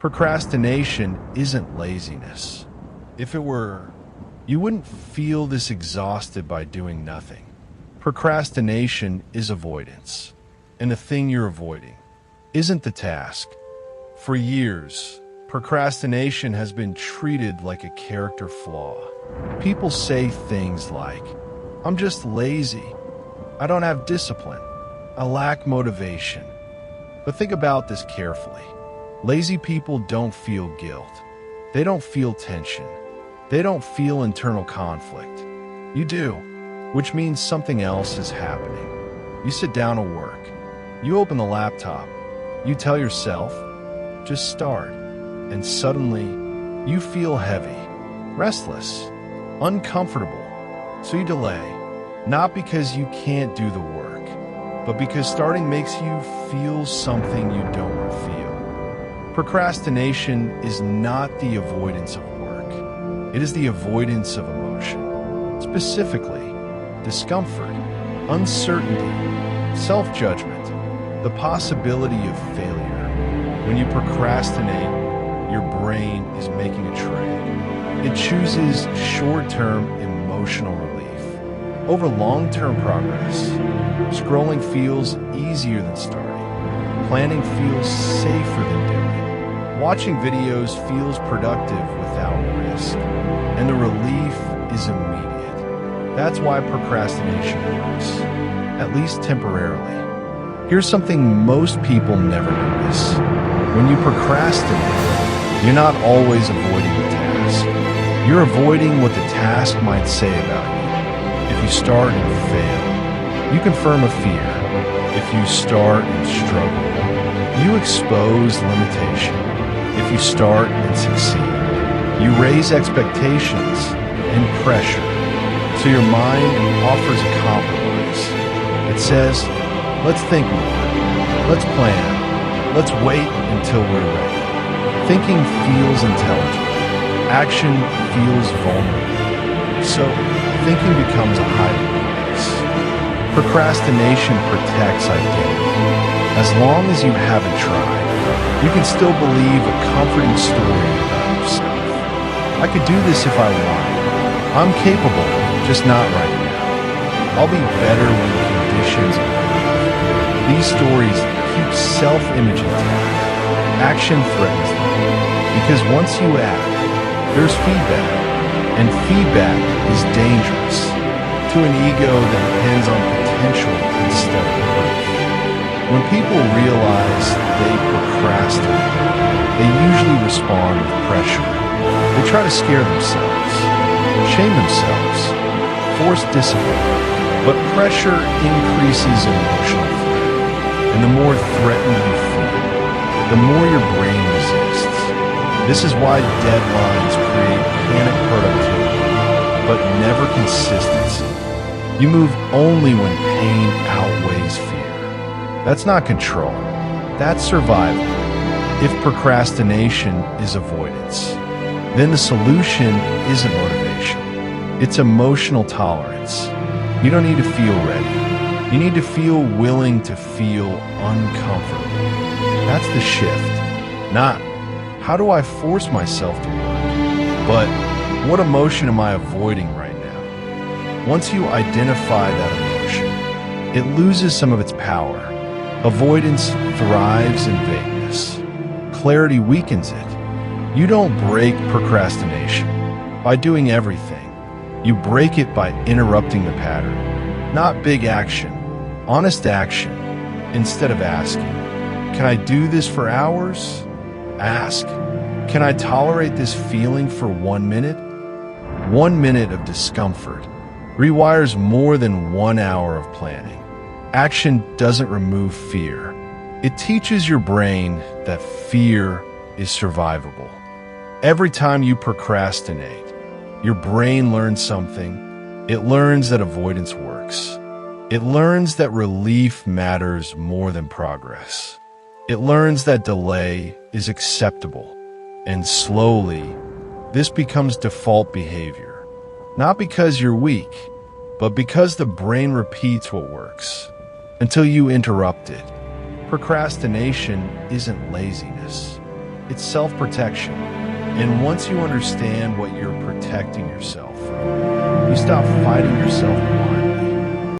Procrastination isn't laziness. If it were, you wouldn't feel this exhausted by doing nothing. Procrastination is avoidance, and the thing you're avoiding isn't the task. For years, procrastination has been treated like a character flaw. People say things like, "I'm just lazy. I don't have discipline. I lack motivation." But think about this carefully. Lazy people don't feel guilt. They don't feel tension. They don't feel internal conflict. You do, which means something else is happening. You sit down to work. You open the laptop. You tell yourself, just start. And suddenly, you feel heavy, restless, uncomfortable. So you delay, not because you can't do the work, but because starting makes you feel something you don't want to feel. Procrastination is not the avoidance of work. It is the avoidance of emotion. Specifically, discomfort, uncertainty, self-judgment, the possibility of failure. When you procrastinate, your brain is making a trade. It chooses short-term emotional relief over long-term progress. Scrolling feels easier than starting. Planning feels safer than doing. Watching videos feels productive without risk. And the relief is immediate. That's why procrastination works, at least temporarily. Here's something most people never notice. When you procrastinate, you're not always avoiding the task. You're avoiding what the task might say about you. If you start and fail, you confirm a fear. If you start and struggle, you expose limitation. If you start and succeed, you raise expectations and pressure. So your mind offers a compromise. It says, let's think more, let's plan, let's wait until we're ready. Thinking feels intelligent. Action feels vulnerable. So thinking becomes a hiding place. Procrastination protects identity. As long as you haven't tried, you can still believe a comforting story about yourself. I could do this if I wanted. I'm capable, just not right now. I'll be better when conditions improve. These stories keep self-image intact. Action threatens them. Because once you act, there's feedback. And feedback is dangerous to an ego that depends on potential instead of proof. When people realize they procrastinate, they usually respond with pressure. They try to scare themselves, shame themselves, force discipline. But pressure increases emotional threat. And the more threatened you feel, the more your brain resists. This is why deadlines create panic productivity, but never consistency. You move only when pain outweighs fear. That's not control. That's survival. If procrastination is avoidance, then the solution isn't motivation. It's emotional tolerance. You don't need to feel ready. You need to feel willing to feel uncomfortable. That's the shift. Not, how do I force myself to work? But, what emotion am I avoiding right now? Once you identify that emotion, it loses some of its power. Avoidance thrives in vagueness. Clarity weakens it. You don't break procrastination by doing everything. You break it by interrupting the pattern. Not big action, honest action. Instead of asking, can I do this for hours? Ask, can I tolerate this feeling for 1 minute? 1 minute of discomfort rewires more than 1 hour of planning. Action doesn't remove fear. It teaches your brain that fear is survivable. Every time you procrastinate, your brain learns something. It learns that avoidance works. It learns that relief matters more than progress. It learns that delay is acceptable. And slowly, this becomes default behavior. Not because you're weak, but because the brain repeats what works. Until you interrupt it. Procrastination isn't laziness. It's self-protection. And once you understand what you're protecting yourself from, you stop fighting yourself blind.